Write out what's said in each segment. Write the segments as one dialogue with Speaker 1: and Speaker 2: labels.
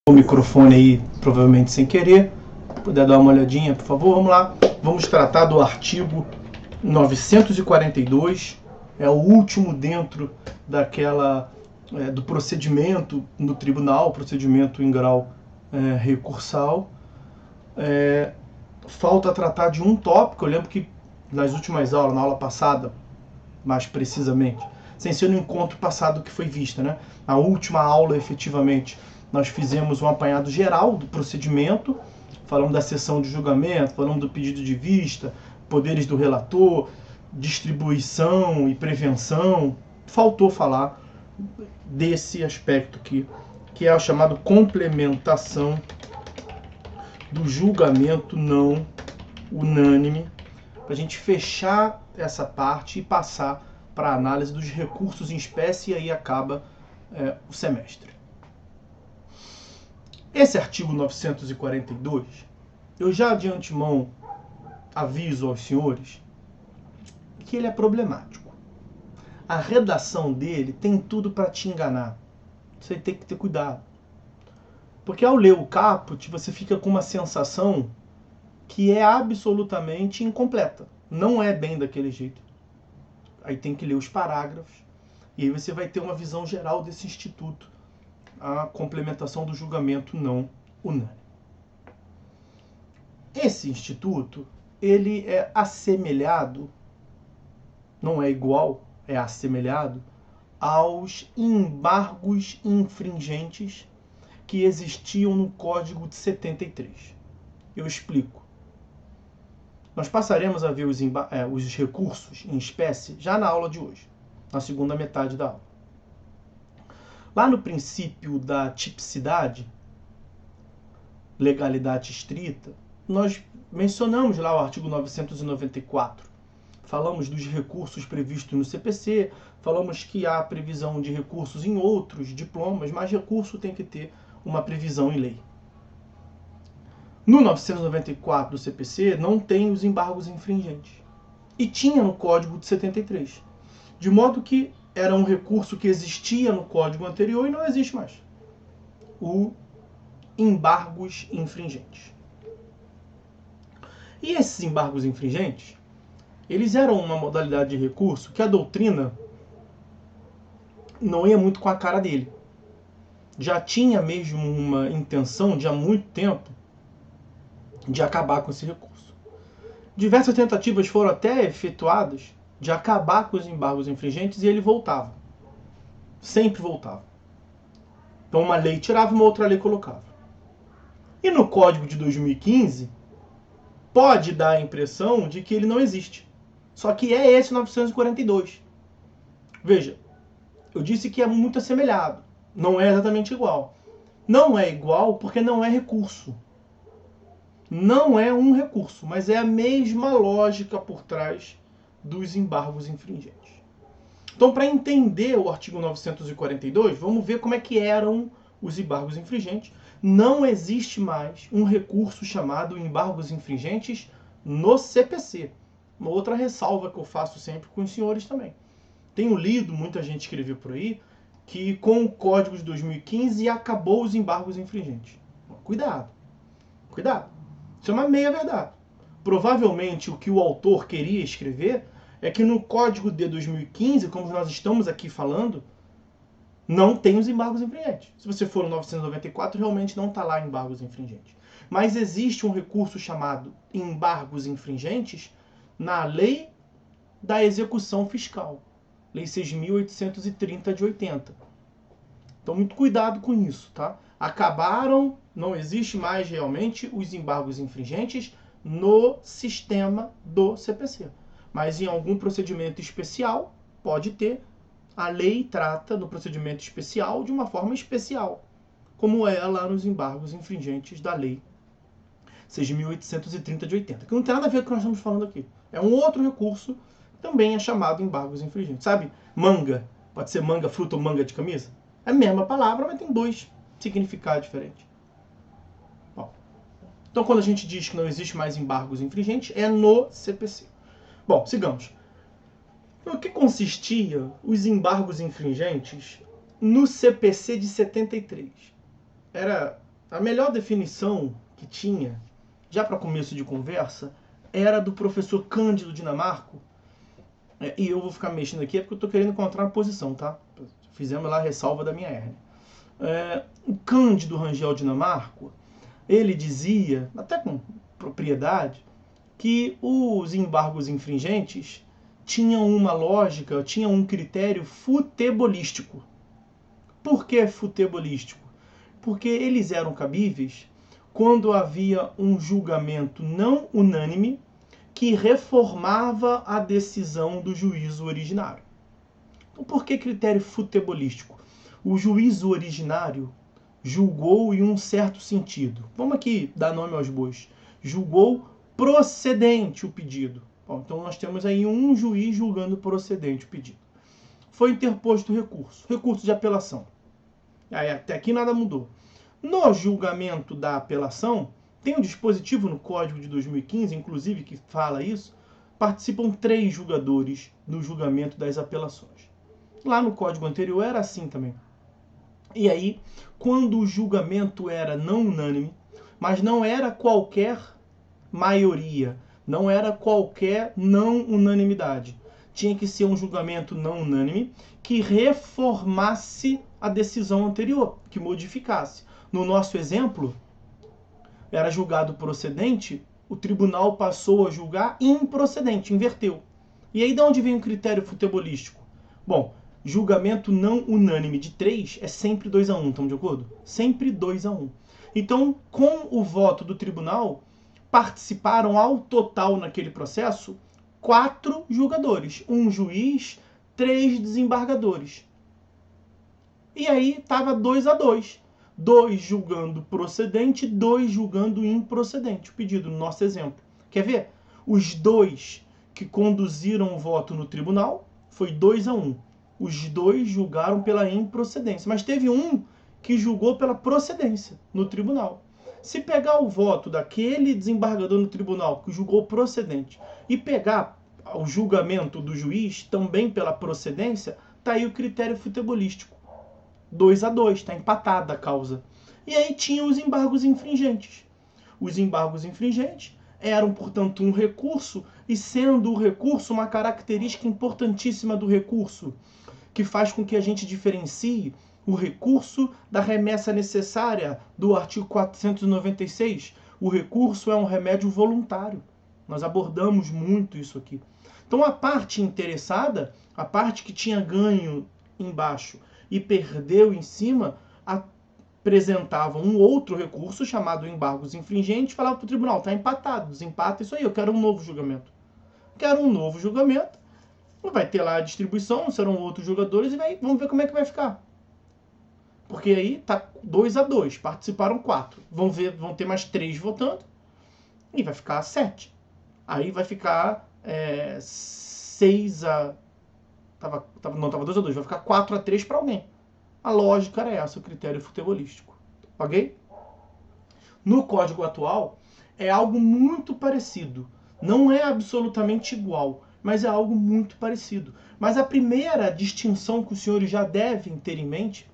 Speaker 1: O microfone aí, provavelmente sem querer. Se puder dar uma olhadinha, por favor, vamos lá. Vamos tratar do artigo 942, é o último dentro daquela do procedimento no tribunal, procedimento em grau recursal. Falta tratar de um tópico. Eu lembro que nas últimas aulas, na aula passada, mais precisamente, sem ser no encontro passado que foi vista, né? A última aula, efetivamente, nós fizemos um apanhado geral do procedimento, falamos da sessão de julgamento, falamos do pedido de vista, poderes do relator, distribuição e prevenção. Faltou falar desse aspecto aqui, que é o chamado complementação do julgamento não unânime, para a gente fechar essa parte e passar para a análise dos recursos em espécie, e aí acaba o semestre. Esse artigo 942, eu já de antemão aviso aos senhores que ele é problemático. A redação dele tem tudo para te enganar. Você tem que ter cuidado. Porque ao ler o caput, você fica com uma sensação que é absolutamente incompleta. Não é bem daquele jeito. Aí tem que ler os parágrafos, e aí você vai ter uma visão geral desse instituto, a complementação do julgamento não unânime. Esse instituto, ele é assemelhado, não é igual, é assemelhado aos embargos infringentes que existiam no Código de 73. Eu explico. Nós passaremos a ver os recursos em espécie já na aula de hoje, na segunda metade da aula. Lá no princípio da tipicidade, legalidade estrita, nós mencionamos lá o artigo 994. Falamos dos recursos previstos no CPC, falamos que há previsão de recursos em outros diplomas, mas recurso tem que ter uma previsão em lei. No 994 do CPC não tem os embargos infringentes. E tinha no Código de 73. De modo que era um recurso que existia no Código anterior e não existe mais. O embargos infringentes. E esses embargos infringentes, eles eram uma modalidade de recurso que a doutrina não ia muito com a cara dele. Já tinha mesmo uma intenção de há muito tempo de acabar com esse recurso. Diversas tentativas foram até efetuadas de acabar com os embargos infringentes e ele voltava. Sempre voltava. Então uma lei tirava, uma outra lei colocava. E no Código de 2015, pode dar a impressão de que ele não existe. Só que é esse 942. Veja, eu disse que é muito assemelhado. Não é exatamente igual. Não é igual porque não é recurso. Não é um recurso, mas é a mesma lógica por trás dos embargos infringentes. Então, para entender o artigo 942, vamos ver como é que eram os embargos infringentes. Não existe mais um recurso chamado embargos infringentes no CPC. Uma outra ressalva que eu faço sempre com os senhores também. Tenho lido, muita gente escreveu por aí, que com o Código de 2015 acabou os embargos infringentes. Cuidado, cuidado. Isso é uma meia-verdade. Provavelmente o que o autor queria escrever é que no Código de 2015, como nós estamos aqui falando, não tem os embargos infringentes. Se você for no 994, realmente não está lá embargos infringentes. Mas existe um recurso chamado embargos infringentes na Lei da Execução Fiscal. Lei 6.830 de 80. Então, muito cuidado com isso, tá? Acabaram, não existe mais realmente os embargos infringentes no sistema do CPC. Mas em algum procedimento especial, pode ter. A lei trata no procedimento especial de uma forma especial, como é lá nos embargos infringentes da Lei 6.830 de 80. Que não tem nada a ver com o que nós estamos falando aqui. É um outro recurso, também é chamado embargos infringentes. Sabe? Manga. Pode ser manga, fruta ou manga de camisa. É a mesma palavra, mas tem dois significados diferentes. Bom, então, quando a gente diz que não existe mais embargos infringentes, é no CPC. Bom, sigamos. No que consistia os embargos infringentes no CPC de 73? Era a melhor definição que tinha, já para começo de conversa, era do professor Cândido Dinamarco. E eu vou ficar mexendo aqui porque eu estou querendo encontrar uma posição, tá? Fizemos lá a ressalva da minha hérnia. O Cândido Rangel Dinamarco, ele dizia, até com propriedade, que os embargos infringentes tinham uma lógica, tinham um critério futebolístico. Por que futebolístico? Porque eles eram cabíveis quando havia um julgamento não unânime que reformava a decisão do juízo originário. Então, por que critério futebolístico? O juízo originário julgou em um certo sentido. Vamos aqui dar nome aos bois. Julgou procedente o pedido. Bom, então nós temos aí um juiz julgando procedente o pedido. Foi interposto o recurso. Recurso de apelação. Aí até aqui nada mudou. No julgamento da apelação, tem um dispositivo no Código de 2015, inclusive, que fala isso. Participam 3 julgadores no julgamento das apelações. Lá no Código anterior era assim também. E aí, quando o julgamento era não unânime, mas não era qualquer maioria, não era qualquer não unanimidade. Tinha que ser um julgamento não unânime que reformasse a decisão anterior, que modificasse. No nosso exemplo, era julgado procedente, o tribunal passou a julgar improcedente, inverteu. E aí de onde vem o critério futebolístico? Bom, julgamento não unânime de 3 é sempre 2-1, estamos de acordo? Sempre 2-1. Então, com o voto do tribunal, participaram ao total naquele processo 4 julgadores, um juiz, 3 desembargadores. E aí estava 2-2. 2 julgando procedente, 2 julgando improcedente. O pedido no nosso exemplo. Quer ver? Os 2 que conduziram o voto no tribunal foi 2-1. Os 2 julgaram pela improcedência. Mas teve um que julgou pela procedência no tribunal. Se pegar o voto daquele desembargador no tribunal que julgou procedente e pegar o julgamento do juiz também pela procedência, tá aí o critério futebolístico. 2-2, está empatada a causa. E aí tinha os embargos infringentes. Os embargos infringentes eram, portanto, um recurso, e sendo o recurso uma característica importantíssima do recurso, que faz com que a gente diferencie o recurso da remessa necessária do artigo 496. O recurso é um remédio voluntário. Nós abordamos muito isso aqui. Então a parte interessada, a parte que tinha ganho embaixo e perdeu em cima, apresentava um outro recurso chamado embargos infringentes, falava para o tribunal, está empatado, desempata isso aí, eu quero um novo julgamento. Quero um novo julgamento, vai ter lá a distribuição, serão outros jogadores e vamos ver como é que vai ficar. Porque aí tá 2-2, participaram 4, vão ter mais 3 votando e vai ficar 7. Aí vai ficar 6 a... não, tava 2-2, vai ficar 4-3 para alguém. A lógica era essa, o critério futebolístico. Ok? No código atual, é algo muito parecido. Não é absolutamente igual, mas é algo muito parecido. Mas a primeira distinção que os senhores já devem ter em mente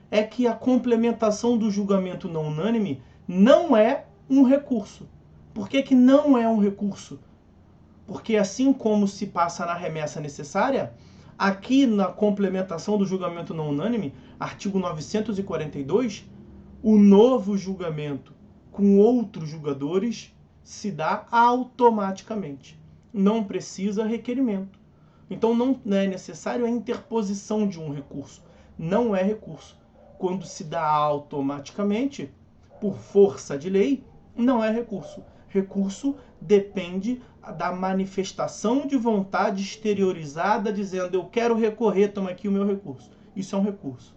Speaker 1: é que a complementação do julgamento não unânime não é um recurso. Por que que não é um recurso? Porque assim como se passa na remessa necessária, aqui na complementação do julgamento não unânime, artigo 942, o novo julgamento com outros julgadores se dá automaticamente. Não precisa requerimento. Então não é necessário a interposição de um recurso. Não é recurso. Quando se dá automaticamente, por força de lei, não é recurso. Recurso depende da manifestação de vontade exteriorizada, dizendo eu quero recorrer, toma aqui o meu recurso. Isso é um recurso.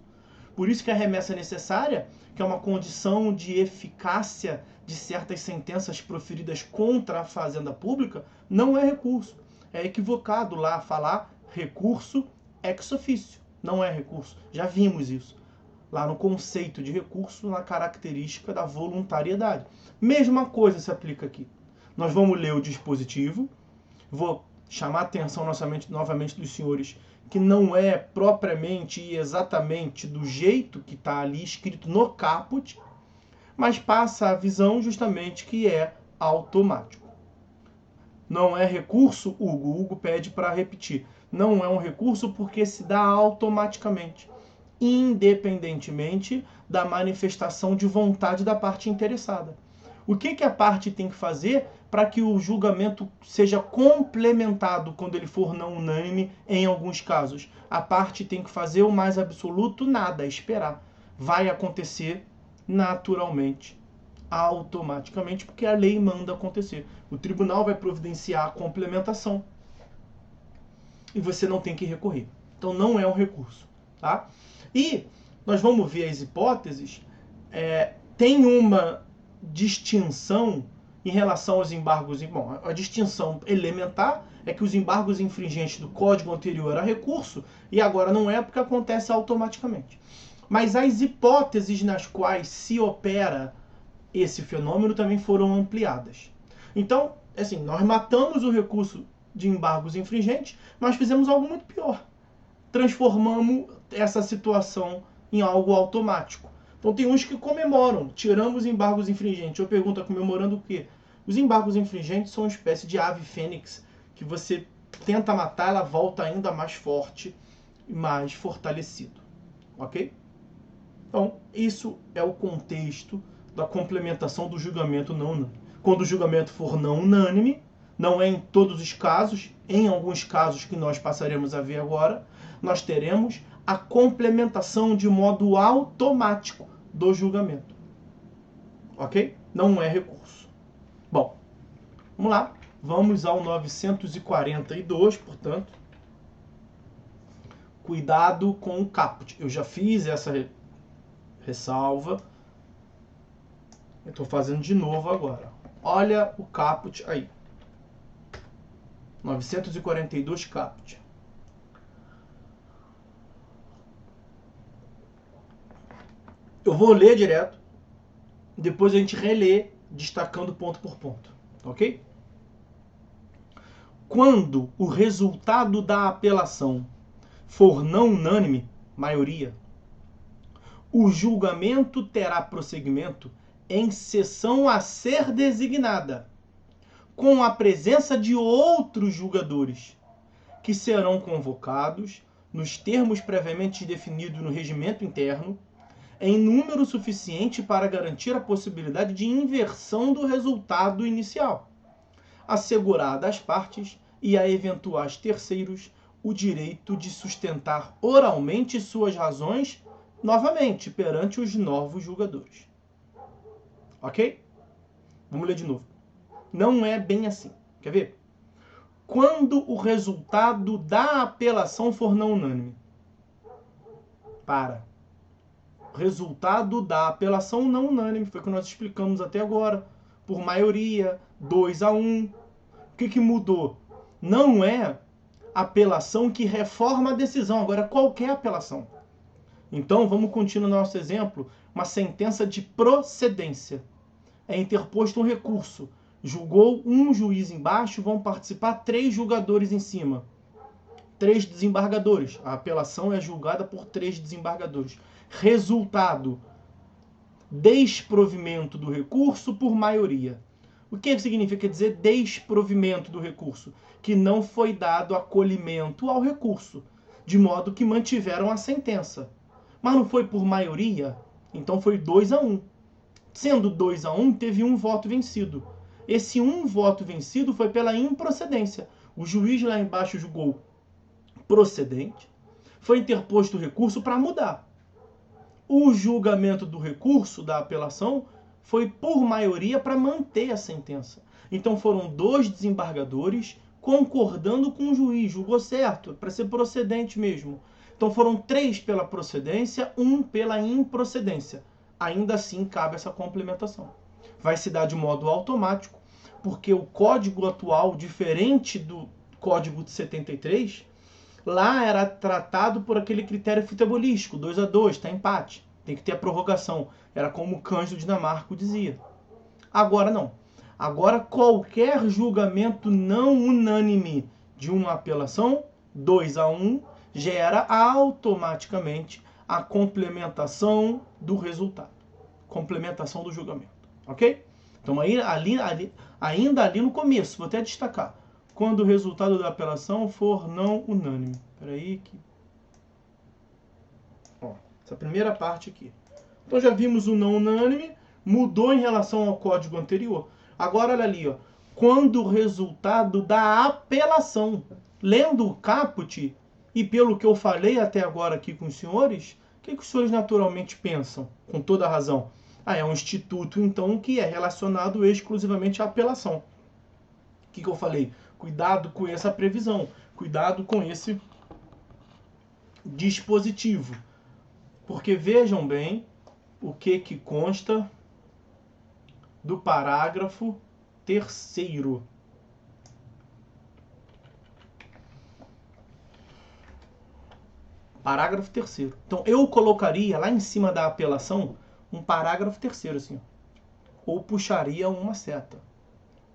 Speaker 1: Por isso que a remessa necessária, que é uma condição de eficácia de certas sentenças proferidas contra a fazenda pública, não é recurso. É equivocado lá falar recurso ex officio. Não é recurso. Já vimos isso. Lá no conceito de recurso, na característica da voluntariedade. Mesma coisa se aplica aqui. Nós vamos ler o dispositivo, vou chamar a atenção novamente dos senhores que não é propriamente e exatamente do jeito que está ali escrito no caput, mas passa a visão justamente que é automático. Não é recurso, Hugo. Hugo pede para repetir. Não é um recurso porque se dá automaticamente, independentemente da manifestação de vontade da parte interessada. O que a parte tem que fazer para que o julgamento seja complementado quando ele for não unânime em alguns casos? A parte tem que fazer o mais absoluto nada, esperar. Vai acontecer naturalmente, automaticamente, porque a lei manda acontecer. O tribunal vai providenciar a complementação e você não tem que recorrer. Então não é um recurso, tá? E nós vamos ver as hipóteses. Tem uma distinção em relação aos embargos. Bom, a distinção elementar é que os embargos infringentes do código anterior era recurso e agora não é porque acontece automaticamente. Mas as hipóteses nas quais se opera esse fenômeno também foram ampliadas. Então, assim, nós matamos o recurso de embargos infringentes, mas fizemos algo muito pior. Transformamos essa situação em algo automático. Então tem uns que comemoram, tiramos embargos infringentes. Eu pergunto, comemorando o quê? Os embargos infringentes são uma espécie de ave fênix, que você tenta matar, ela volta ainda mais forte e mais fortalecido. Ok? Então, isso é o contexto da complementação do julgamento não unânime. Quando o julgamento for não unânime, não é em todos os casos, em alguns casos que nós passaremos a ver agora, nós teremos a complementação de modo automático do julgamento. Ok? Não é recurso. Bom, vamos lá. Vamos ao 942, portanto. Cuidado com o caput. Eu já fiz essa ressalva. Eu estou fazendo de novo agora. Olha o caput aí. 942 caput. Eu vou ler direto, depois a gente relê, destacando ponto por ponto, ok? Quando o resultado da apelação for não unânime, maioria, o julgamento terá prosseguimento em sessão a ser designada, com a presença de outros julgadores, que serão convocados, nos termos previamente definidos no regimento interno, em número suficiente para garantir a possibilidade de inversão do resultado inicial, assegurada às partes e a eventuais terceiros o direito de sustentar oralmente suas razões novamente perante os novos julgadores. Ok? Vamos ler de novo. Não é bem assim. Quer ver? Quando o resultado da apelação for não unânime. Resultado da apelação não unânime. Foi o que nós explicamos até agora. Por maioria, 2-1. O que mudou? Não é apelação que reforma a decisão. Agora, qualquer apelação. Então, vamos continuar nosso exemplo. Uma sentença de procedência. É interposto um recurso. Julgou um juiz embaixo, vão participar 3 julgadores em cima. 3 desembargadores. A apelação é julgada por 3 desembargadores. Resultado: desprovimento do recurso por maioria. O que significa dizer desprovimento do recurso? Que não foi dado acolhimento ao recurso, de modo que mantiveram a sentença. Mas não foi por maioria, então foi 2-1. Sendo 2-1, teve um voto vencido. Esse um voto vencido foi pela improcedência. O juiz lá embaixo julgou procedente, foi interposto o recurso para mudar. O julgamento do recurso, da apelação, foi por maioria para manter a sentença. Então foram 2 desembargadores concordando com o juiz, julgou certo, para ser procedente mesmo. Então foram 3 pela procedência, 1 pela improcedência. Ainda assim cabe essa complementação. Vai se dar de modo automático, porque o código atual, diferente do código de 73, lá era tratado por aquele critério futebolístico, 2-2, está empate, tem que ter a prorrogação. Era como o Cândido Dinamarca dizia. Agora não. Agora qualquer julgamento não unânime de uma apelação, 2-1, gera automaticamente a complementação do resultado. complementação do julgamento, ok? Então, ainda ali no começo, vou até destacar, quando o resultado da apelação for não unânime. Espera aí que... Ó, essa primeira parte aqui. Então, já vimos o não unânime, mudou em relação ao código anterior. Agora, olha ali, ó, quando o resultado da apelação, lendo o caput, e pelo que eu falei até agora aqui com os senhores, o que os senhores naturalmente pensam? Com toda a razão. É um instituto, então, que é relacionado exclusivamente à apelação. O que eu falei? Cuidado com essa previsão. Cuidado com esse dispositivo. Porque vejam bem o que consta do parágrafo 3º. Parágrafo 3º. Então, eu colocaria lá em cima da apelação um parágrafo 3º, assim. Ou puxaria uma seta.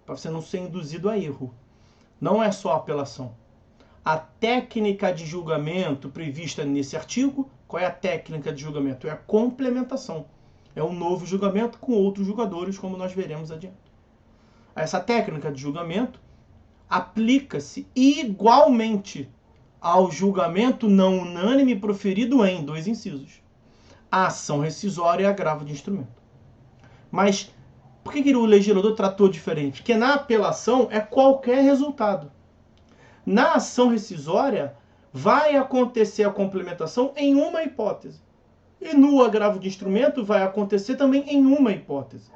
Speaker 1: Para você não ser induzido a erro. Não é só apelação. A técnica de julgamento prevista nesse artigo, qual é a técnica de julgamento? É a complementação. É um novo julgamento com outros julgadores, como nós veremos adiante. Essa técnica de julgamento aplica-se igualmente ao julgamento não unânime proferido em, dois incisos, a ação rescisória e agravo de instrumento. Mas por que o legislador tratou diferente? Porque na apelação é qualquer resultado. Na ação rescisória vai acontecer a complementação em uma hipótese. E no agravo de instrumento vai acontecer também em uma hipótese.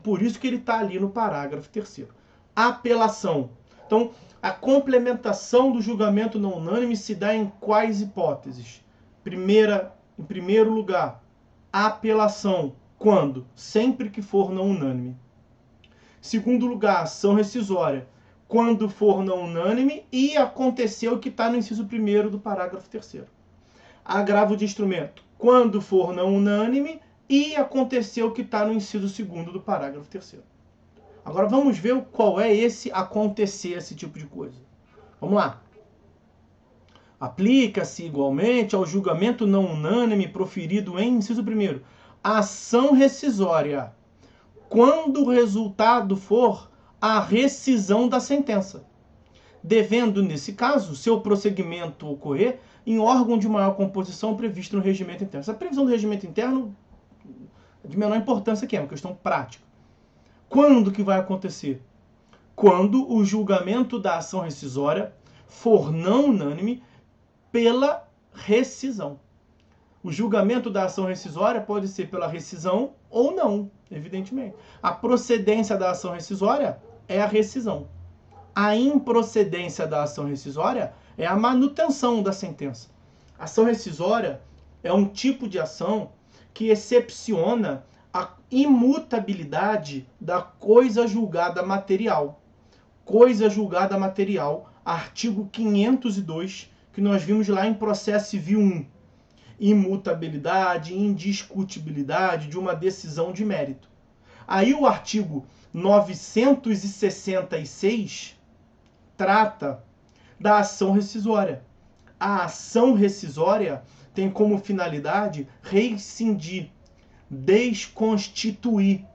Speaker 1: Por isso que ele está ali no parágrafo 3º. Apelação. Então, a complementação do julgamento não unânime se dá em quais hipóteses? Em primeiro lugar, apelação. Quando? Sempre que for não unânime. Segundo lugar, ação rescisória. Quando for não unânime e aconteceu o que está no inciso 1º do parágrafo 3º. Agravo de instrumento. Quando for não unânime e aconteceu o que está no inciso 2º do parágrafo 3º. Agora vamos ver qual é esse acontecer, esse tipo de coisa. Vamos lá. Aplica-se igualmente ao julgamento não unânime proferido em inciso 1º. Ação rescisória. Quando o resultado for a rescisão da sentença, devendo, nesse caso, seu prosseguimento ocorrer em órgão de maior composição previsto no regimento interno. Essa previsão do regimento interno é de menor importância aqui, é uma questão prática. Quando que vai acontecer? Quando o julgamento da ação rescisória for não unânime pela rescisão. O julgamento da ação rescisória pode ser pela rescisão ou não, evidentemente. A procedência da ação rescisória é a rescisão. A improcedência da ação rescisória é a manutenção da sentença. A ação rescisória é um tipo de ação que excepciona a imutabilidade da coisa julgada material. Coisa julgada material, artigo 502, que nós vimos lá em processo civil 1. Imutabilidade, indiscutibilidade de uma decisão de mérito. Aí o artigo 966 trata da ação rescisória. A ação rescisória tem como finalidade rescindir, desconstituir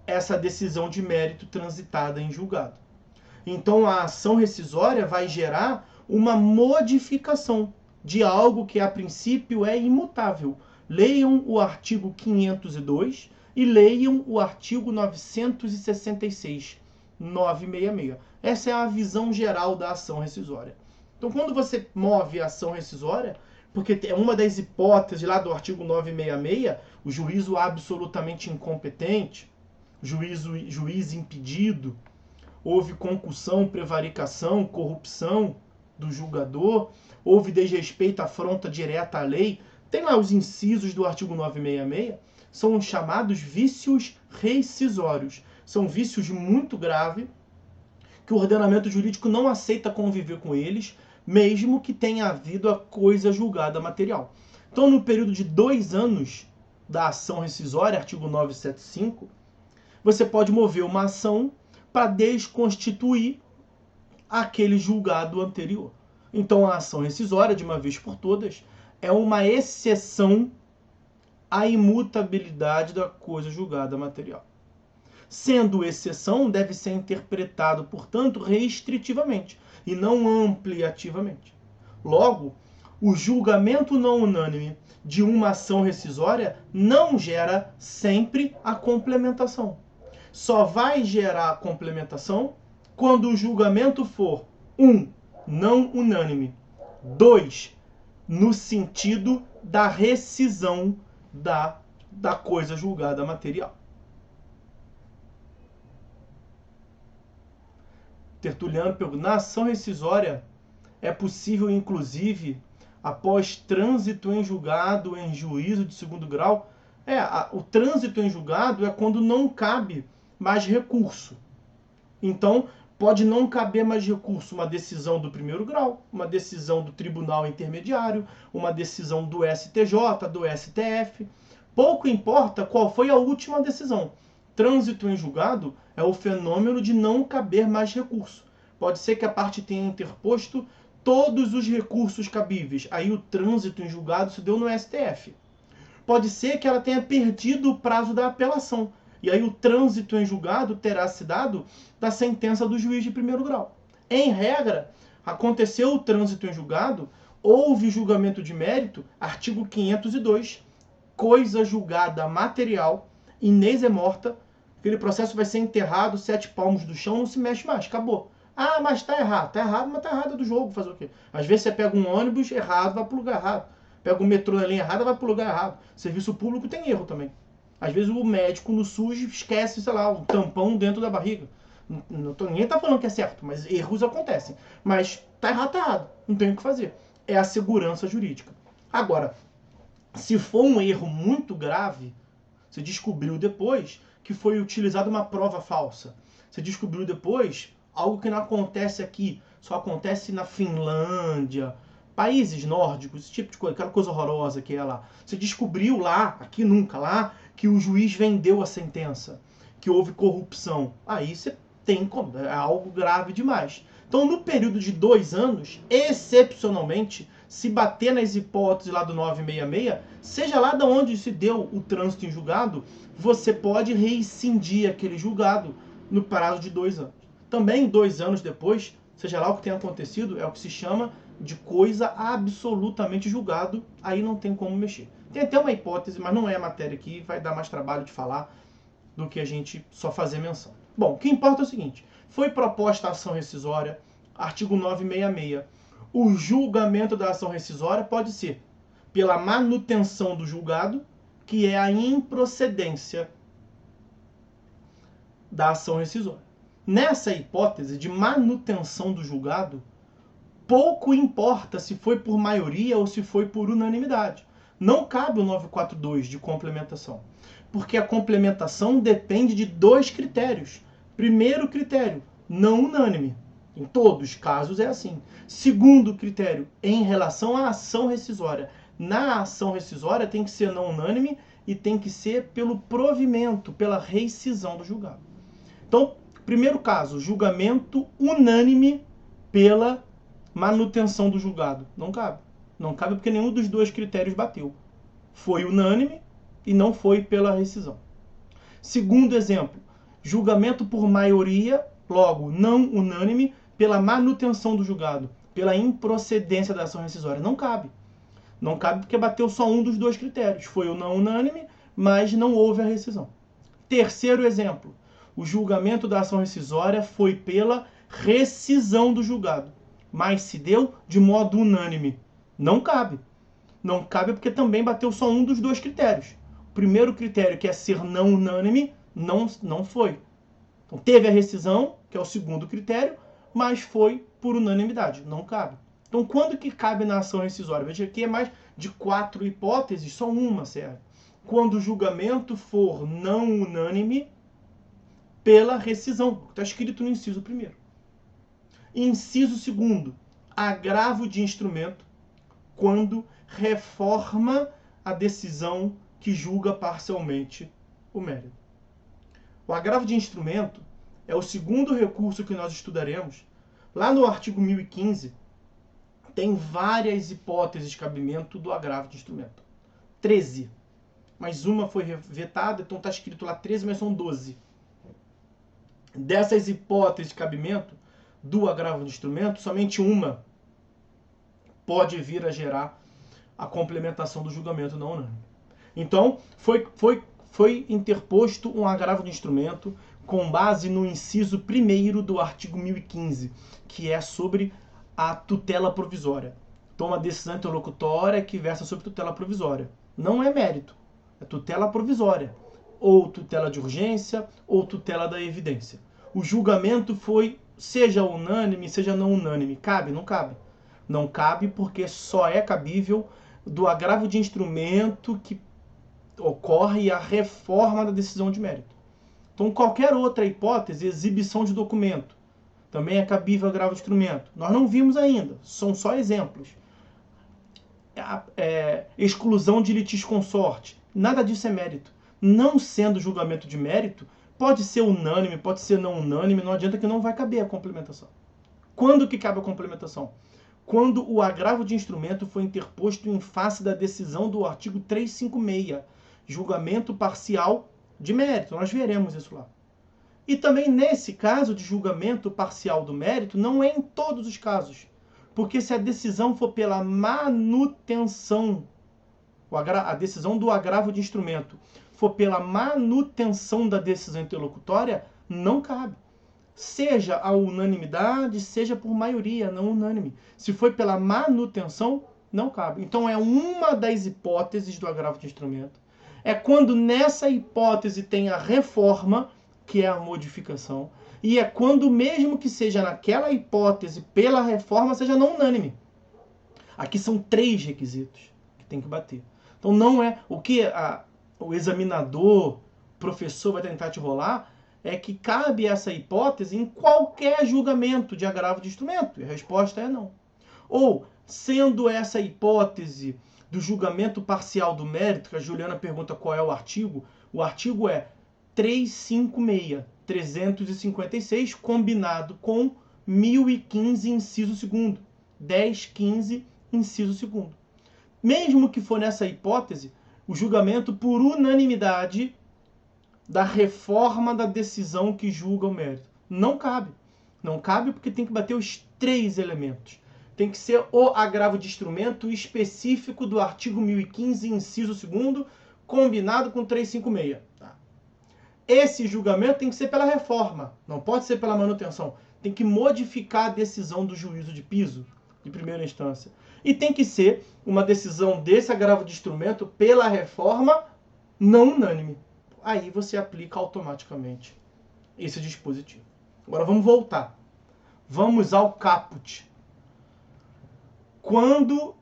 Speaker 1: essa decisão de mérito transitada em julgado. Então a ação rescisória vai gerar uma modificação de algo que a princípio é imutável. Leiam o artigo 502 e leiam o artigo 966. Essa é a visão geral da ação rescisória. Então, quando você move a ação rescisória, porque é uma das hipóteses lá do artigo 966, o juízo absolutamente incompetente, juiz impedido, houve concussão, prevaricação, corrupção do julgador, houve desrespeito, afronta direta à lei, tem lá os incisos do artigo 966, são os chamados vícios rescisórios. São vícios muito graves, que o ordenamento jurídico não aceita conviver com eles, mesmo que tenha havido a coisa julgada material. Então, no período de 2 anos da ação rescisória, artigo 975, você pode mover uma ação para desconstituir aquele julgado anterior. Então, a ação rescisória, de uma vez por todas, é uma exceção a imutabilidade da coisa julgada material. Sendo exceção, deve ser interpretado, portanto, restritivamente e não ampliativamente. Logo, o julgamento não unânime de uma ação rescisória não gera sempre a complementação. Só vai gerar a complementação quando o julgamento for 1. Não unânime, 2. No sentido da rescisão da coisa julgada material. Tertuliano pergunta: na ação rescisória é possível, inclusive, após trânsito em julgado, em juízo de segundo grau? O trânsito em julgado é quando não cabe mais recurso. Então, pode não caber mais recurso uma decisão do primeiro grau, uma decisão do tribunal intermediário, uma decisão do STJ, do STF. Pouco importa qual foi a última decisão. Trânsito em julgado é o fenômeno de não caber mais recurso. Pode ser que a parte tenha interposto todos os recursos cabíveis. Aí o trânsito em julgado se deu no STF. Pode ser que ela tenha perdido o prazo da apelação. E aí o trânsito em julgado terá se dado da sentença do juiz de primeiro grau. Em regra, aconteceu o trânsito em julgado, houve julgamento de mérito, artigo 502, coisa julgada material, inês é morta, aquele processo vai ser enterrado 7 palmos do chão, não se mexe mais, acabou. Ah, mas tá errado, mas tá errado do jogo, fazer o quê? Às vezes você pega um ônibus errado, vai pro lugar errado. Pega o metrô na linha errada, vai pro lugar errado. Serviço público tem erro também. Às vezes o médico no SUS esquece, sei lá, um tampão dentro da barriga. Ninguém tá falando que é certo, mas erros acontecem. Mas tá errado. Não tem o que fazer. É a segurança jurídica. Agora, se for um erro muito grave, você descobriu depois que foi utilizada uma prova falsa. Você descobriu depois algo que não acontece aqui, só acontece na Finlândia, países nórdicos, esse tipo de coisa, aquela coisa horrorosa que é lá. Você descobriu lá, aqui nunca, lá, que o juiz vendeu a sentença, que houve corrupção. Aí você tem é algo grave demais. Então, no período de 2 anos, excepcionalmente, se bater nas hipóteses lá do 966, seja lá de onde se deu o trânsito em julgado, você pode rescindir aquele julgado no prazo de 2 anos. Também, 2 anos depois, seja lá o que tenha acontecido, é o que se chama de coisa absolutamente julgado, aí não tem como mexer. Tem até uma hipótese, mas não é a matéria aqui, vai dar mais trabalho de falar do que a gente só fazer menção. Bom, o que importa é o seguinte: foi proposta a ação rescisória, artigo 966. O julgamento da ação rescisória pode ser pela manutenção do julgado, que é a improcedência da ação rescisória. Nessa hipótese de manutenção do julgado, pouco importa se foi por maioria ou se foi por unanimidade. Não cabe o 942 de complementação, porque a complementação depende de 2 critérios. Primeiro critério, não unânime. Em todos os casos é assim. Segundo critério, em relação à ação rescisória. Na ação rescisória tem que ser não unânime e tem que ser pelo provimento, pela rescisão do julgado. Então, primeiro caso, julgamento unânime pela manutenção do julgado. Não cabe. Não cabe porque nenhum dos 2 critérios bateu. Foi unânime e não foi pela rescisão. Segundo exemplo, julgamento por maioria, logo, não unânime, pela manutenção do julgado, pela improcedência da ação rescisória. Não cabe. Não cabe porque bateu só um dos 2 critérios. Foi o não unânime, mas não houve a rescisão. Terceiro exemplo, o julgamento da ação rescisória foi pela rescisão do julgado, mas se deu de modo unânime. Não cabe. Não cabe porque também bateu só um dos 2 critérios. O primeiro critério, que é ser não unânime, não foi. Então teve a rescisão, que é o segundo critério, mas foi por unanimidade. Não cabe. Então quando que cabe na ação rescisória? Veja que é mais de 4 hipóteses, só uma serve. Quando o julgamento for não unânime pela rescisão. Está escrito no inciso 1º. Inciso 2º, agravo de instrumento, quando reforma a decisão que julga parcialmente o mérito. O agravo de instrumento é o segundo recurso que nós estudaremos. Lá no artigo 1015, tem várias hipóteses de cabimento do agravo de instrumento. 13. mas uma foi vetada, então está escrito lá 13, mas são 12. Dessas hipóteses de cabimento do agravo de instrumento, somente uma pode vir a gerar a complementação do julgamento não unânime. Então, foi interposto um agravo de instrumento com base no inciso 1º do artigo 1015, que é sobre a tutela provisória. Então, uma decisão interlocutória que versa sobre tutela provisória. Não é mérito, é tutela provisória. Ou tutela de urgência, ou tutela da evidência. O julgamento foi, seja unânime, seja não unânime. Cabe? Não cabe. Não cabe porque só é cabível do agravo de instrumento que ocorre a reforma da decisão de mérito. Então, qualquer outra hipótese, exibição de documento, também é cabível agravo de instrumento. Nós não vimos ainda, são só exemplos. Exclusão de litisconsorte, nada disso é mérito. Não sendo julgamento de mérito, pode ser unânime, pode ser não unânime, não adianta que não vai caber a complementação. Quando que cabe a complementação? Quando o agravo de instrumento foi interposto em face da decisão do artigo 356, julgamento parcial de mérito. Nós veremos isso lá. E também nesse caso de julgamento parcial do mérito, não é em todos os casos. Porque se a decisão for pela manutenção, a decisão do agravo de instrumento for pela manutenção da decisão interlocutória, não cabe. Seja a unanimidade, seja por maioria não unânime. Se foi pela manutenção, não cabe. Então é uma das hipóteses do agravo de instrumento. É quando nessa hipótese tem a reforma, que é a modificação, e é quando mesmo que seja naquela hipótese pela reforma, seja não unânime. Aqui são 3 requisitos que tem que bater. Então não é o que o examinador, professor vai tentar te rolar, é que cabe essa hipótese em qualquer julgamento de agravo de instrumento. E a resposta é não. Ou, sendo essa hipótese do julgamento parcial do mérito, que a Juliana pergunta qual é o artigo é 356, combinado com 1015, inciso 2º. 1015, inciso 2º. Mesmo que for nessa hipótese, o julgamento por unanimidade da reforma da decisão que julga o mérito. Não cabe. Não cabe porque tem que bater os 3 elementos. Tem que ser o agravo de instrumento específico do artigo 1015, inciso 2º, combinado com 356. Tá. Esse julgamento tem que ser pela reforma, não pode ser pela manutenção. Tem que modificar a decisão do juízo de piso, de primeira instância. E tem que ser uma decisão desse agravo de instrumento pela reforma não unânime. Aí você aplica automaticamente esse dispositivo. Agora vamos voltar. Vamos ao caput. Quando,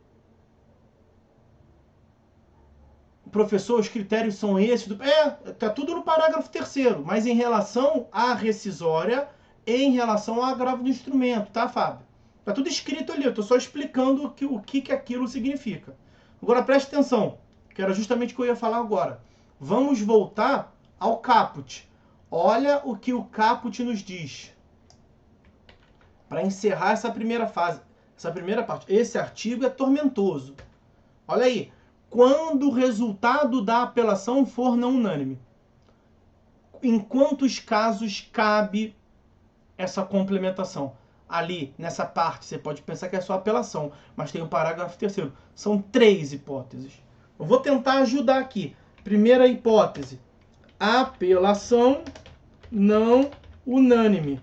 Speaker 1: professor, os critérios são esses, tá tudo no parágrafo 3º, mas em relação à rescisória e em relação ao agravo do instrumento, tá, Fábio? Tá tudo escrito ali, eu tô só explicando o que aquilo significa. Agora preste atenção, que era justamente o que eu ia falar agora. Vamos voltar ao caput. Olha o que o caput nos diz. Para encerrar essa primeira fase, essa primeira parte. Esse artigo é tormentoso. Olha aí. Quando o resultado da apelação for não unânime. Em quantos casos cabe essa complementação? Ali, nessa parte, você pode pensar que é só apelação, mas tem o parágrafo 3º. São 3 hipóteses. Eu vou tentar ajudar aqui. Primeira hipótese, apelação não unânime.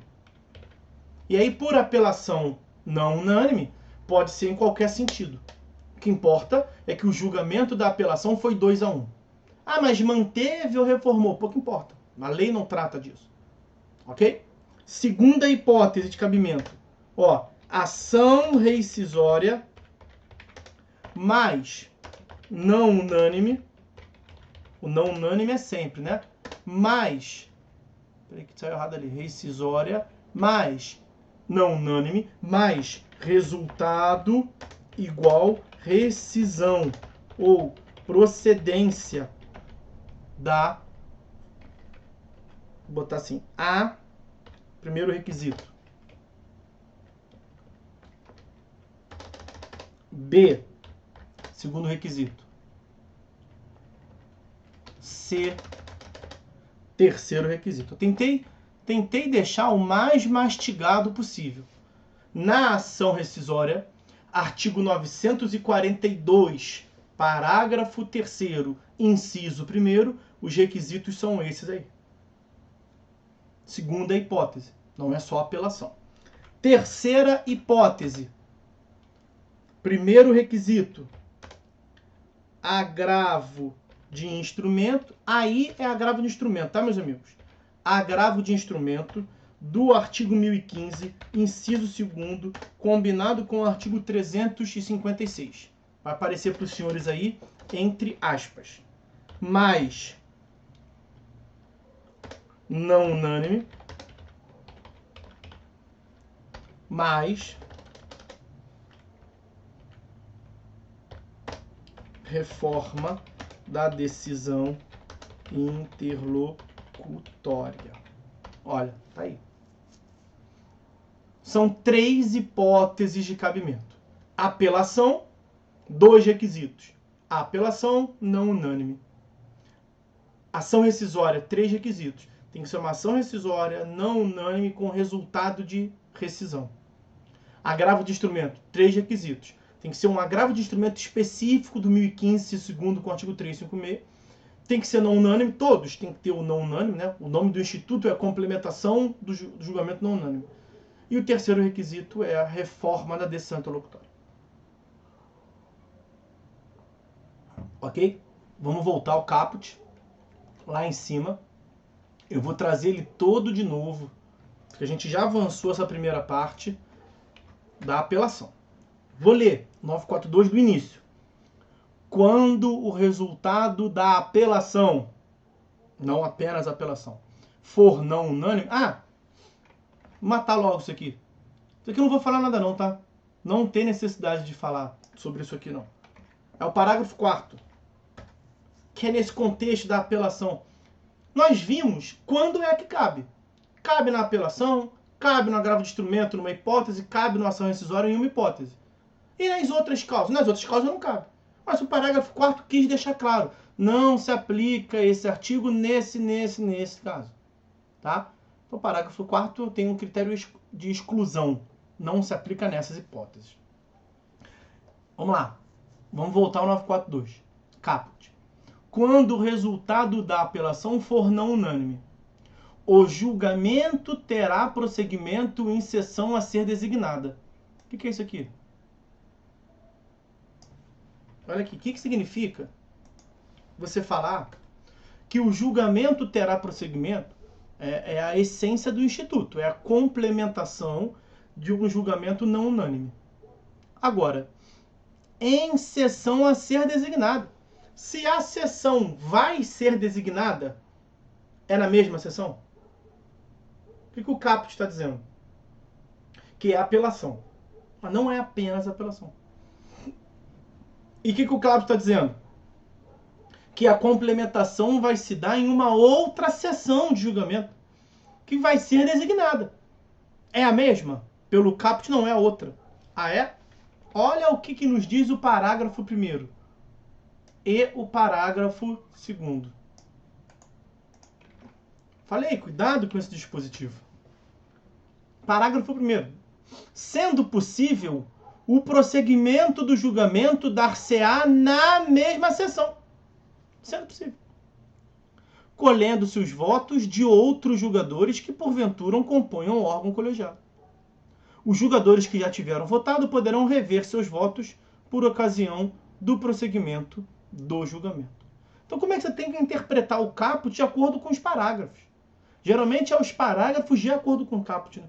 Speaker 1: E aí, por apelação não unânime, pode ser em qualquer sentido. O que importa é que o julgamento da apelação foi 2-1. Ah, mas manteve ou reformou? Pouco importa. A lei não trata disso. Ok? Segunda hipótese de cabimento. Ação rescisória mais não unânime. O não unânime é sempre, né? Mais, peraí que saiu errado ali, rescisória, mais não unânime, mais resultado igual rescisão ou procedência da, vou botar assim, A, primeiro requisito, B, segundo requisito. C, terceiro requisito. Eu tentei deixar o mais mastigado possível. Na ação rescisória, artigo 942, parágrafo 3º, inciso 1º, os requisitos são esses aí. Segunda hipótese, não é só apelação. Terceira hipótese. Primeiro requisito, agravo de instrumento. Aí é agravo de instrumento, tá, meus amigos? Agravo de instrumento do artigo 1015, inciso 2º, combinado com o artigo 356. Vai aparecer para os senhores aí, entre aspas. Mais não unânime, mais reforma da decisão interlocutória. Olha, tá aí. São 3 hipóteses de cabimento. Apelação, 2 requisitos. Apelação não unânime. Ação rescisória, 3 requisitos. Tem que ser uma ação rescisória não unânime com resultado de rescisão. Agravo de instrumento, 3 requisitos. Tem que ser um agravo de instrumento específico do 1015, segundo com o artigo 356. Tem que ser não unânime, todos tem que ter o não unânime, né? O nome do instituto é a complementação do julgamento não unânime. E o terceiro requisito é a reforma da decisão interlocutória. Ok? Vamos voltar ao caput, lá em cima. Eu vou trazer ele todo de novo, porque a gente já avançou essa primeira parte da apelação. Vou ler 942 do início. Quando o resultado da apelação, não apenas a apelação, for não unânime... Ah, matar logo isso aqui. Isso aqui eu não vou falar nada não, tá? Não tem necessidade de falar sobre isso aqui, não. É o parágrafo 4º, que é nesse contexto da apelação. Nós vimos quando é que cabe. Cabe na apelação, cabe no agravo de instrumento numa hipótese, cabe na ação rescisória em uma hipótese. E nas outras causas? Nas outras causas não cabe. Mas o parágrafo 4º quis deixar claro. Não se aplica esse artigo nesse caso. Tá? Então o parágrafo 4º tem um critério de exclusão. Não se aplica nessas hipóteses. Vamos lá. Vamos voltar ao 942. Caput. Quando o resultado da apelação for não unânime, o julgamento terá prosseguimento em sessão a ser designada. O que é isso aqui? Olha aqui, o que significa você falar que o julgamento terá prosseguimento? É a essência do instituto, é a complementação de um julgamento não unânime. Agora, em sessão a ser designada. Se a sessão vai ser designada, é na mesma sessão? O que o caput está dizendo? Que é apelação. Mas não é apenas apelação. E o que o caput está dizendo? Que a complementação vai se dar em uma outra sessão de julgamento, que vai ser designada. É a mesma? Pelo caput não é a outra. Ah, é? Olha o que nos diz o parágrafo 1º e o parágrafo 2º. Falei, cuidado com esse dispositivo. Parágrafo 1º. Sendo possível, o prosseguimento do julgamento dar-se-á na mesma sessão. Sendo possível. Colhendo-se os votos de outros julgadores que, porventura, componham o órgão colegiado. Os julgadores que já tiveram votado poderão rever seus votos por ocasião do prosseguimento do julgamento. Então, como é que você tem que interpretar o caput de acordo com os parágrafos? Geralmente é os parágrafos de acordo com o caput, né?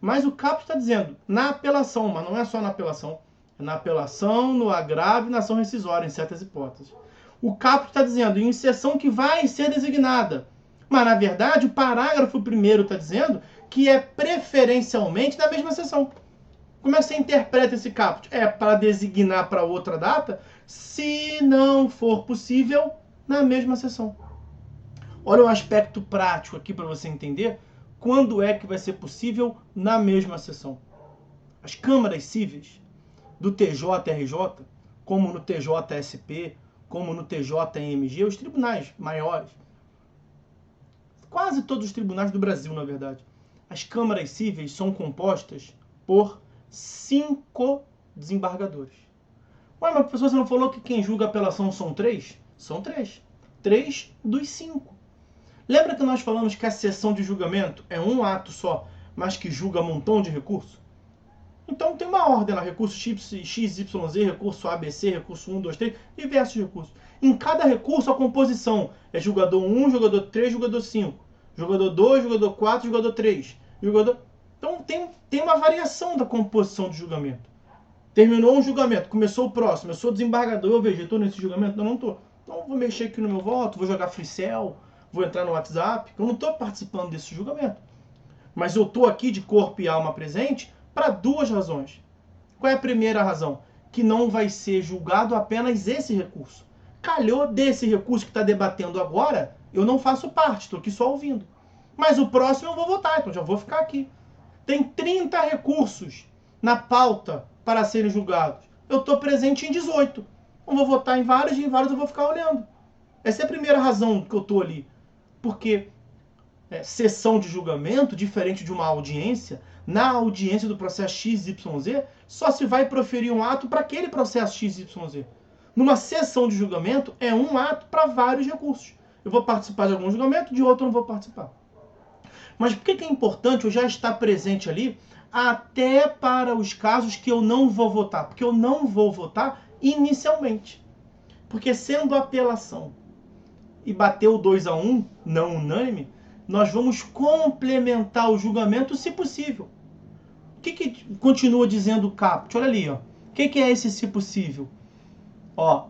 Speaker 1: Mas o caput está dizendo na apelação, mas não é só na apelação. É na apelação, no agravo e na ação rescisória, em certas hipóteses. O caput está dizendo em sessão que vai ser designada. Mas, na verdade, o parágrafo 1º está dizendo que é preferencialmente na mesma sessão. Como é que você interpreta esse caput? É para designar para outra data, se não for possível, na mesma sessão. Olha um aspecto prático aqui para você entender quando é que vai ser possível na mesma sessão. As câmaras cíveis do TJ-RJ, como no TJSP, como no TJ e MG, os tribunais maiores, quase todos os tribunais do Brasil, na verdade, as câmaras cíveis são compostas por 5 desembargadores. Ué, mas professor, você não falou que quem julga a apelação são 3? São 3. 3 dos 5. Lembra que nós falamos que a sessão de julgamento é um ato só, mas que julga um montão de recursos? Então tem uma ordem lá, recurso XYZ, recurso ABC, recurso 1, 2, 3, diversos recursos. Em cada recurso a composição é julgador 1, julgador 3, julgador 5, julgador 2, julgador 4, julgador 3, julgador... Então tem uma variação da composição de julgamento. Terminou um julgamento, começou o próximo, eu sou desembargador, eu vejo, estou nesse julgamento? Não estou. Então vou mexer aqui no meu voto, vou jogar free cell, vou entrar no WhatsApp, eu não estou participando desse julgamento. Mas eu estou aqui de corpo e alma presente para 2 razões. Qual é a primeira razão? Que não vai ser julgado apenas esse recurso. Calhou desse recurso que está debatendo agora, eu não faço parte, estou aqui só ouvindo. Mas o próximo eu vou votar, então já vou ficar aqui. Tem 30 recursos na pauta para serem julgados. Eu estou presente em 18. Eu vou votar em vários eu vou ficar olhando. Essa é a primeira razão que eu estou ali. Porque sessão de julgamento, diferente de uma audiência, na audiência do processo XYZ, só se vai proferir um ato para aquele processo XYZ. Numa sessão de julgamento, é um ato para vários recursos. Eu vou participar de algum julgamento, de outro eu não vou participar. Mas por que é importante eu já estar presente ali, até para os casos que eu não vou votar? Porque eu não vou votar inicialmente. Porque sendo apelação e bateu 2-1, não unânime, nós vamos complementar o julgamento se possível. O que continua dizendo o caput? Olha ali, ó. O que é esse se possível? Ó,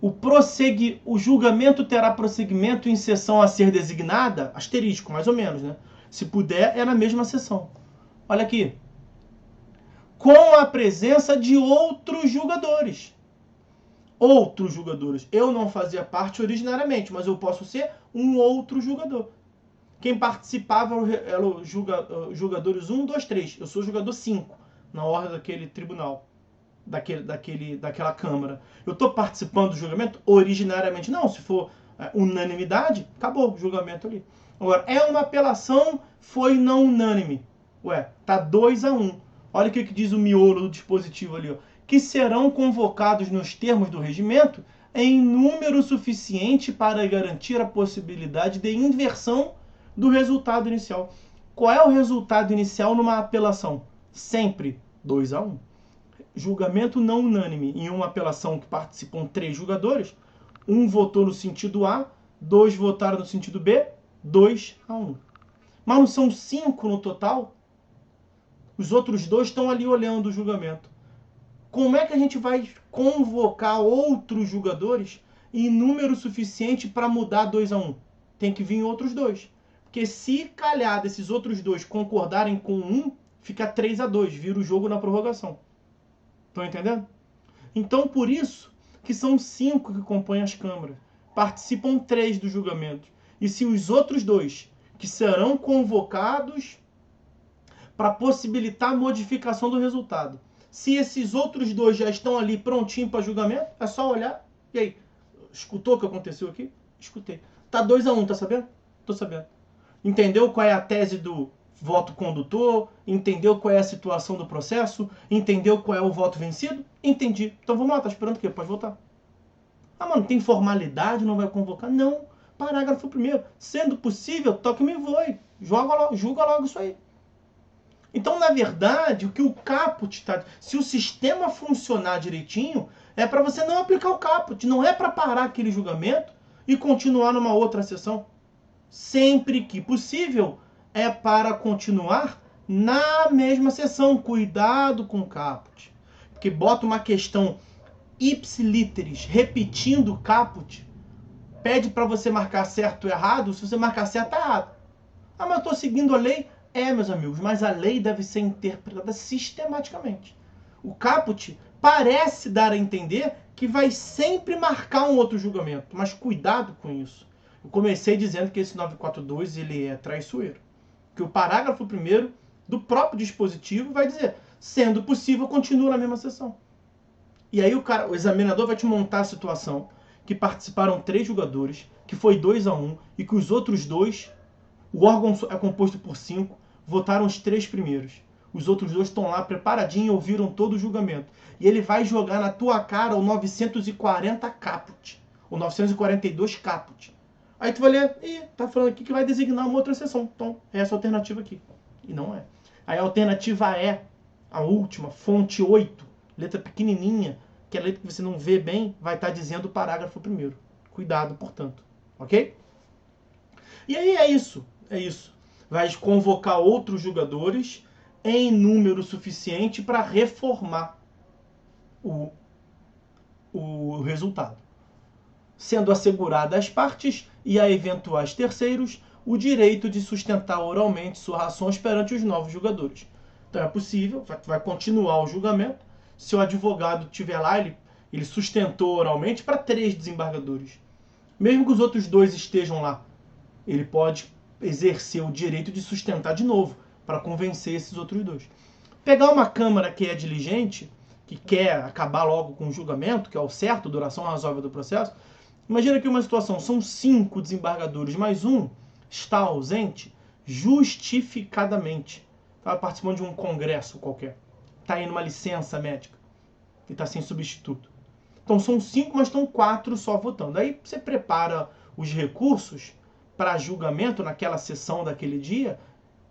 Speaker 1: o julgamento terá prosseguimento em sessão a ser designada, asterisco, mais ou menos, né? Se puder, é na mesma sessão. Olha aqui. Com a presença de outros julgadores. Outros julgadores. Eu não fazia parte originariamente, mas eu posso ser um outro julgador. Quem participava era o julgadores 1, 2, 3. Eu sou o jogador 5, na ordem daquele tribunal, daquela Câmara. Eu estou participando do julgamento originariamente? Não, se for unanimidade, acabou o julgamento ali. Agora, é uma apelação, foi não unânime. Ué, tá 2-1. Olha o que diz o miolo do dispositivo ali, ó. Que serão convocados nos termos do regimento em número suficiente para garantir a possibilidade de inversão do resultado inicial. Qual é o resultado inicial numa apelação? Sempre 2-1. Julgamento não unânime. Em uma apelação que participam 3 julgadores, um votou no sentido A, 2 votaram no sentido B, 2-1. Mas não são 5 no total? Os outros 2 estão ali olhando o julgamento. Como é que a gente vai convocar outros julgadores em número suficiente para mudar 2-1? Tem que vir outros 2. Porque se calhar desses outros 2 concordarem com um, fica 3-2, vira o jogo na prorrogação. Estão entendendo? Então, por isso que são 5 que compõem as câmaras. Participam 3 do julgamento. E se os outros 2, que serão convocados para possibilitar a modificação do resultado, se esses outros 2 já estão ali prontinhos para julgamento, é só olhar. E aí, escutou o que aconteceu aqui? Escutei. Tá 2-1, tá sabendo? Tô sabendo. Entendeu qual é a tese do voto condutor? Entendeu qual é a situação do processo? Entendeu qual é o voto vencido? Entendi. Então vamos lá, tá esperando o quê? Pode votar. Ah, mano, tem formalidade, não vai convocar? Não. Parágrafo 1º. Sendo possível, toque-me e voe. Julga logo isso aí. Então, na verdade, o que o caput está... Se o sistema funcionar direitinho, é para você não aplicar o caput. Não é para parar aquele julgamento e continuar numa outra sessão. Sempre que possível, é para continuar na mesma sessão. Cuidado com o caput. Porque bota uma questão ipsiliteris, repetindo o caput, pede para você marcar certo ou errado. Se você marcar certo, tá errado. Ah, mas eu estou seguindo a lei. Meus amigos, mas a lei deve ser interpretada sistematicamente. O caput parece dar a entender que vai sempre marcar um outro julgamento, mas cuidado com isso. Eu comecei dizendo que esse 942 ele é traiçoeiro. Que o parágrafo 1º do próprio dispositivo vai dizer, sendo possível, continua na mesma sessão. E aí o examinador vai te montar a situação que participaram 3 jogadores, que foi 2-1 e que os outros 2, o órgão é composto por 5, votaram os 3 primeiros. Os outros 2 estão lá preparadinhos e ouviram todo o julgamento. E ele vai jogar na tua cara o 940 caput, o 942 caput. Aí tu vai ler, tá falando aqui que vai designar uma outra sessão. Então, é essa alternativa aqui. E não é. Aí a alternativa é a última, fonte 8, letra pequenininha, que é a letra que você não vê bem, vai estar dizendo o parágrafo primeiro. Cuidado, portanto. Ok? E aí é isso. Vai convocar outros jogadores em número suficiente para reformar o resultado, sendo assegurada às partes e a eventuais terceiros o direito de sustentar oralmente suas ações perante os novos jogadores. Então é possível, vai continuar o julgamento. Se o advogado estiver lá, ele sustentou oralmente para 3 desembargadores. Mesmo que os outros 2 estejam lá, ele pode exercer o direito de sustentar de novo, para convencer esses outros 2. Pegar uma Câmara que é diligente, que quer acabar logo com o julgamento, que é o certo, duração razoável do processo. Imagina aqui uma situação, são 5 desembargadores, mais um está ausente justificadamente. Está participando de um congresso qualquer. Está indo uma licença médica. E está sem substituto. Então são 5, mas estão 4 só votando. Aí você prepara os recursos para julgamento naquela sessão daquele dia,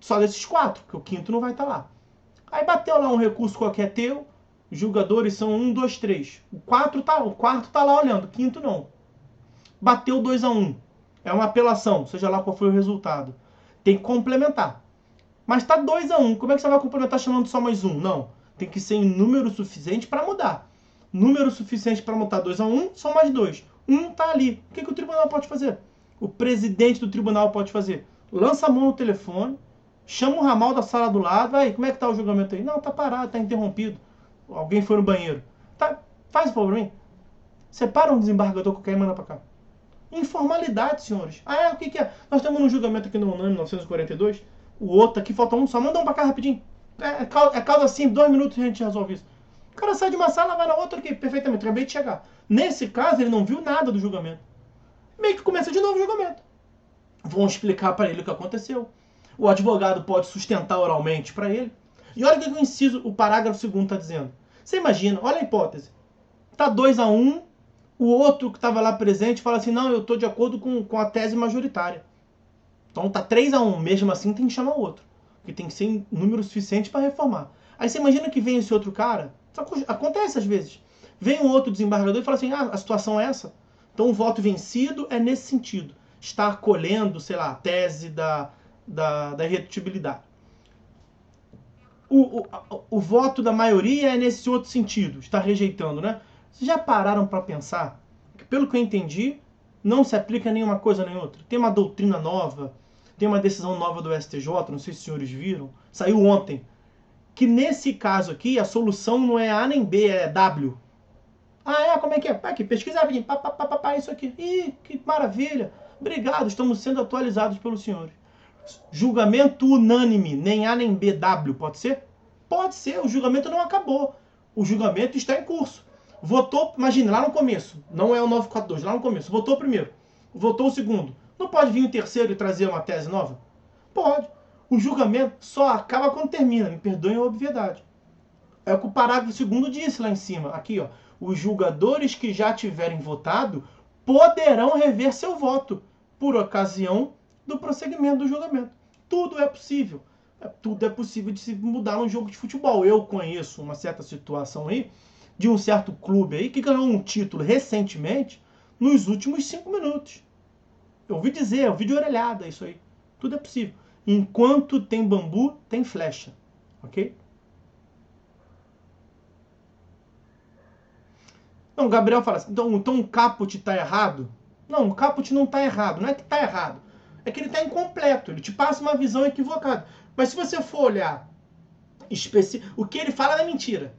Speaker 1: só desses 4, porque o quinto não vai estar lá. Aí bateu lá um recurso qualquer teu, os julgadores são 1, 2, 3. O quarto tá lá olhando, o quinto não. Bateu 2-1. É uma apelação, seja lá qual foi o resultado. Tem que complementar. Mas tá 2-1. Como é que você vai complementar chamando só mais um? Não. Tem que ser em número suficiente para mudar. Número suficiente para mudar 2-1 são mais 2. Um tá ali. O que o tribunal pode fazer? O presidente do tribunal pode fazer? Lança a mão no telefone, chama o ramal da sala do lado. Aí, como é que tá o julgamento aí? Não, tá parado, tá interrompido. Alguém foi no banheiro. Tá, faz o favor pra mim. Separa um desembargador qualquer e manda pra cá. Informalidade, senhores. O que é? Nós temos um julgamento aqui no ano 1942. O outro aqui, falta um, só manda um pra cá rapidinho. É causa assim, 2 minutos a gente resolve isso. O cara sai de uma sala, vai na outra aqui, perfeitamente, acabei de chegar. Nesse caso, ele não viu nada do julgamento. Meio que começa de novo o julgamento. Vão explicar para ele o que aconteceu. O advogado pode sustentar oralmente para ele. E olha o que o parágrafo 2º está dizendo. Você imagina, olha a hipótese. Tá 2-1, o outro que estava lá presente fala assim, não, eu estou de acordo com a tese majoritária. Então tá 3-1, mesmo assim tem que chamar o outro. Porque tem que ser em número suficiente para reformar. Aí você imagina que vem esse outro cara, acontece às vezes, vem um outro desembargador e fala assim, a situação é essa. Então o voto vencido é nesse sentido. Está acolhendo, sei lá, a tese da irredutibilidade. O voto da maioria é nesse outro sentido, está rejeitando, né? Vocês já pararam para pensar que, pelo que eu entendi, não se aplica nenhuma coisa nem outra? Tem uma doutrina nova, tem uma decisão nova do STJ, não sei se os senhores viram, saiu ontem, que nesse caso aqui a solução não é A nem B, é W. Como é que é? Aqui, pesquisa rapidinho, isso aqui. Ih, que maravilha. Obrigado, estamos sendo atualizados pelos senhores. Julgamento unânime, nem A nem B, W, pode ser? Pode ser, o julgamento não acabou. O julgamento está em curso. Votou, imagina, lá no começo, não é o 942, lá no começo, votou o primeiro, votou o segundo. Não pode vir o terceiro e trazer uma tese nova? Pode. O julgamento só acaba quando termina, me perdoem a obviedade. É o que o parágrafo 2º disse lá em cima, aqui ó. Os julgadores que já tiverem votado poderão rever seu voto por ocasião do prosseguimento do julgamento. Tudo é possível. Tudo é possível de se mudar num jogo de futebol. Eu conheço uma certa situação aí, de um certo clube aí, que ganhou um título recentemente, nos últimos 5 minutos. Eu ouvi dizer, eu ouvi de orelhada isso aí. Tudo é possível. Enquanto tem bambu, tem flecha. Ok? Então, o Gabriel fala assim, então o caput está errado? Não, o caput não está errado. Não é que está errado. É que ele está incompleto. Ele te passa uma visão equivocada. Mas se você for olhar o que ele fala é mentira.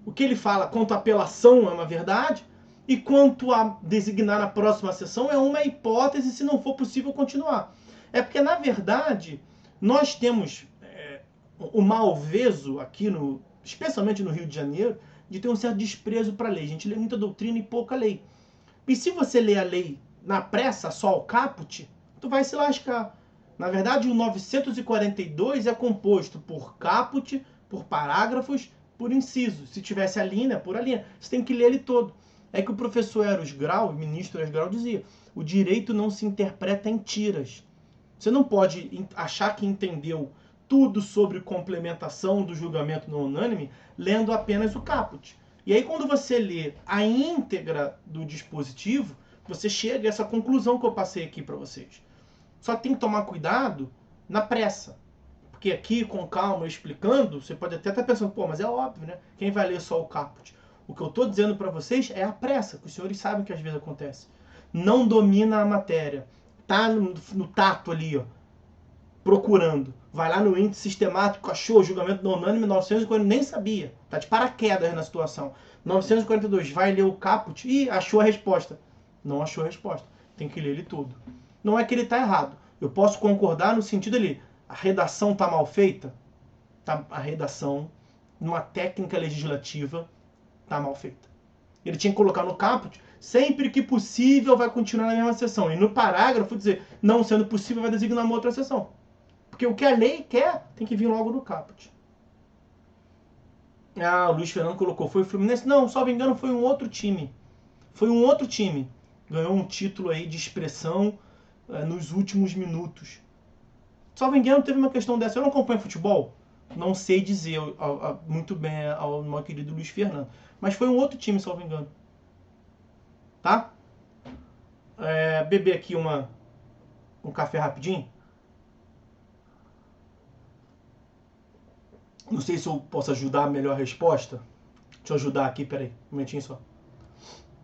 Speaker 1: O que ele fala quanto à apelação é uma verdade e quanto a designar na próxima sessão é uma hipótese se não for possível continuar. É porque, na verdade, nós temos o malveso aqui, especialmente no Rio de Janeiro, de ter um certo desprezo para a lei. A gente lê muita doutrina e pouca lei. E se você lê a lei na pressa, só o caput, tu vai se lascar. Na verdade, o 942 é composto por caput, por parágrafos, por incisos. Se tivesse a linha, por a linha. Você tem que ler ele todo. É que o professor Eros Grau, o ministro Eros Grau, dizia: o direito não se interpreta em tiras. Você não pode achar que entendeu tudo sobre complementação do julgamento não unânime lendo apenas o caput. E aí, quando você lê a íntegra do dispositivo, você chega a essa conclusão que eu passei aqui para vocês. Só tem que tomar cuidado na pressa. Porque aqui, com calma, explicando, você pode até estar pensando, pô, mas é óbvio, né? Quem vai ler só o caput? O que eu estou dizendo para vocês é a pressa, que os senhores sabem que às vezes acontece. Não domina a matéria. Tá no tato ali, ó, procurando. Vai lá no índice sistemático, achou julgamento não unânime, 940, nem sabia. Tá de paraquedas na situação. 942, vai ler o caput e achou a resposta. Não achou a resposta. Tem que ler ele todo. Não é que ele está errado. Eu posso concordar no sentido ali, a redação está mal feita? Tá, a redação, numa técnica legislativa, está mal feita. Ele tinha que colocar no caput, sempre que possível vai continuar na mesma seção. E no parágrafo dizer, não sendo possível, vai designar uma outra seção. Porque o que a lei quer, tem que vir logo no caput. Ah, o Luiz Fernando colocou, foi o Fluminense? Não, só me engano, foi um outro time. Foi um outro time. Ganhou um título aí de expressão nos últimos minutos. Só me engano, teve uma questão dessa. Eu não acompanho futebol, não sei dizer muito bem ao meu querido Luiz Fernando. Mas foi um outro time, se eu não me engano. Tá? Beber aqui um café rapidinho. Não sei se eu posso ajudar a melhor resposta. Deixa eu ajudar aqui, peraí. Um momentinho só.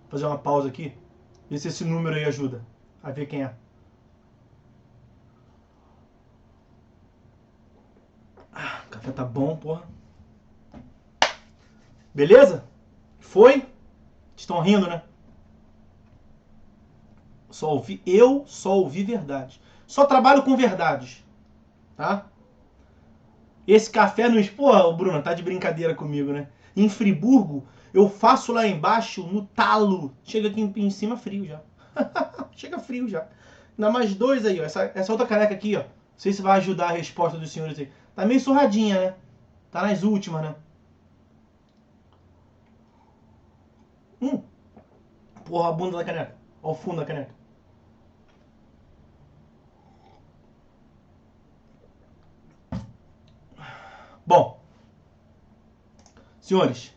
Speaker 1: Fazer uma pausa aqui. Ver se esse número aí ajuda a ver quem é. O café tá bom, porra. Beleza? Foi? Estão rindo, né? Eu só ouvi verdade. Só trabalho com verdades. Tá? Esse café no... Pô, Bruno, tá de brincadeira comigo, né? Em Friburgo, eu faço lá embaixo no talo. Chega aqui em cima frio já. Chega frio já. Ainda mais dois aí, ó. Essa outra caneca aqui, ó. Não sei se vai ajudar a resposta dos senhores aí. Tá meio surradinha, né? Tá nas últimas, né? Porra, a bunda da caneca. Olha o fundo da caneca. Bom, senhores,